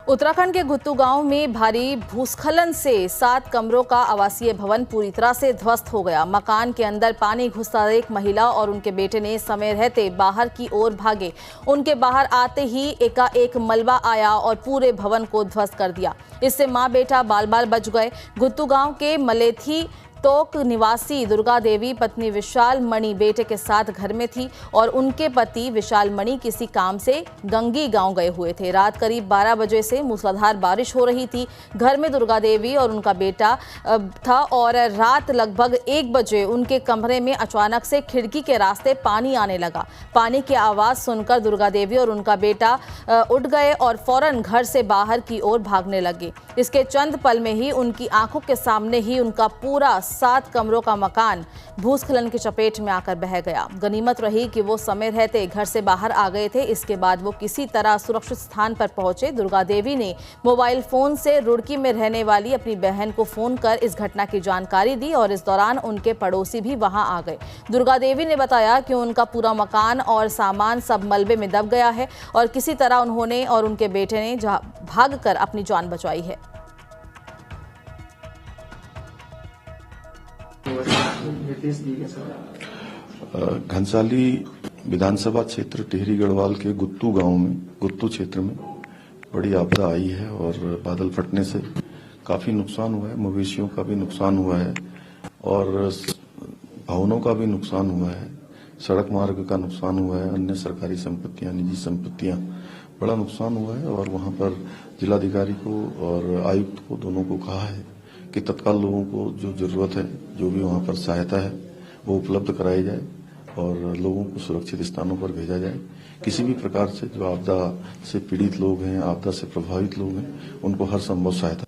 उत्तराखंड के गुत्तू गांव में भारी भूस्खलन से 7 कमरों का आवासीय भवन पूरी तरह से ध्वस्त हो गया। मकान के अंदर पानी घुसता एक महिला और उनके बेटे ने समय रहते बाहर की ओर भागे। उनके बाहर आते ही एकाएक मलबा आया और पूरे भवन को ध्वस्त कर दिया। इससे मां बेटा बाल बाल बच गए। गुत्तू गांव के मलेथी तोक निवासी दुर्गा देवी पत्नी विशाल मणि बेटे के साथ घर में थी और उनके पति विशाल मणि किसी काम से गंगी गांव गए हुए थे। रात करीब 12 बजे से मूसलाधार बारिश हो रही थी। घर में दुर्गा देवी और उनका बेटा था और रात लगभग 1 बजे उनके कमरे में अचानक से खिड़की के रास्ते पानी आने लगा। पानी की आवाज सुनकर दुर्गा देवी और उनका बेटा उठ गए और फौरन घर से बाहर की ओर भागने लगे। इसके चंद पल में ही उनकी आंखों के सामने ही उनका पूरा 7 कमरों का मकान भूस्खलन की चपेट में आकर बह गया। गनीमत रही कि वो समय रहते घर से बाहर आ गए थे। इसके बाद वो किसी तरह सुरक्षित स्थान पर पहुंचे। दुर्गा देवी ने मोबाइल फोन से रुड़की में रहने वाली अपनी बहन को फोन कर इस घटना की जानकारी दी और इस दौरान उनके पड़ोसी भी वहां आ गए। दुर्गा देवी ने बताया कि उनका पूरा मकान और सामान सब मलबे में दब गया है और किसी तरह उन्होंने और उनके बेटे ने भागकर अपनी जान बचाई है। घनसाली विधानसभा क्षेत्र टिहरी गढ़वाल के गुत्तू गांव में गुत्तू क्षेत्र में बड़ी आपदा आई है और बादल फटने से काफी नुकसान हुआ है। मवेशियों का भी नुकसान हुआ है और भवनों का भी नुकसान हुआ है। सड़क मार्ग का नुकसान हुआ है। अन्य सरकारी संपत्तियां, निजी संपत्तियां, बड़ा नुकसान हुआ है और वहां पर जिलाधिकारी को और आयुक्त को दोनों को कहा है कि तत्काल लोगों को जो जरूरत है, जो भी वहां पर सहायता है, वो उपलब्ध कराई जाए और लोगों को सुरक्षित स्थानों पर भेजा जाए। किसी भी प्रकार से जो आपदा से पीड़ित लोग हैं, आपदा से प्रभावित लोग हैं, उनको हर संभव सहायता